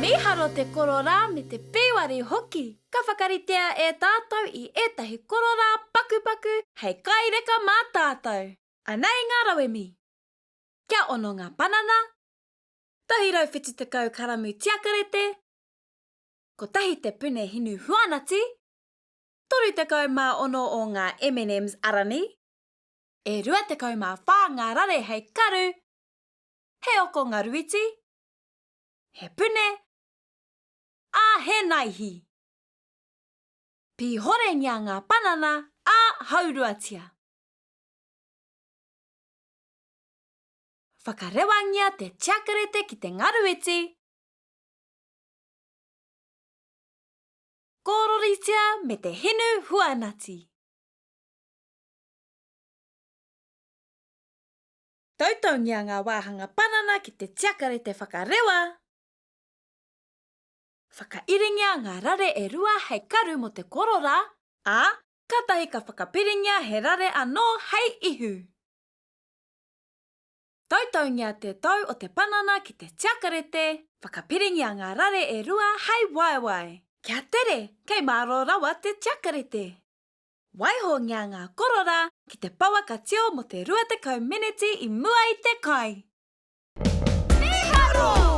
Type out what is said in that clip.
Miharo te korora me te pewari hoki. Ka whakaritea e tātou I etahi korora pakupaku hei kaireka mā tātou. Anei ngā rawemi. Kia ono ngā panana. Tahirau whiti tekau karamu tiakarete. Ko tahi te pune hinu huanati. Toru tekau mā ono o ngā M&M's arani. E rua tekau mā whā ngā rare hei karu. He oko ngā ruiti. He pune. A he naihi. Pi hore ngia ngā panana a hauruatia. Whakarewa ngia te tiakarete ki te ngaruiti. Kororitia me te hinu huanati. Tautau ngia ngā wāhanga panana ki te tiakarete whakarewa. Whakairingia ngā rare e rua hei karu mo te korora, ā, katahi ka whakapiringia he rare anō hei ihu. Tautau ngia te tau o te panana ki te tiakarete, whakapiringia ngā rare e rua hei waiwai. Kia tere, kei māro rawa te tiakarete. Waiho ngia ngā korora ki te pawakatio mo te 20 miniti I mua I te kai. Miharo!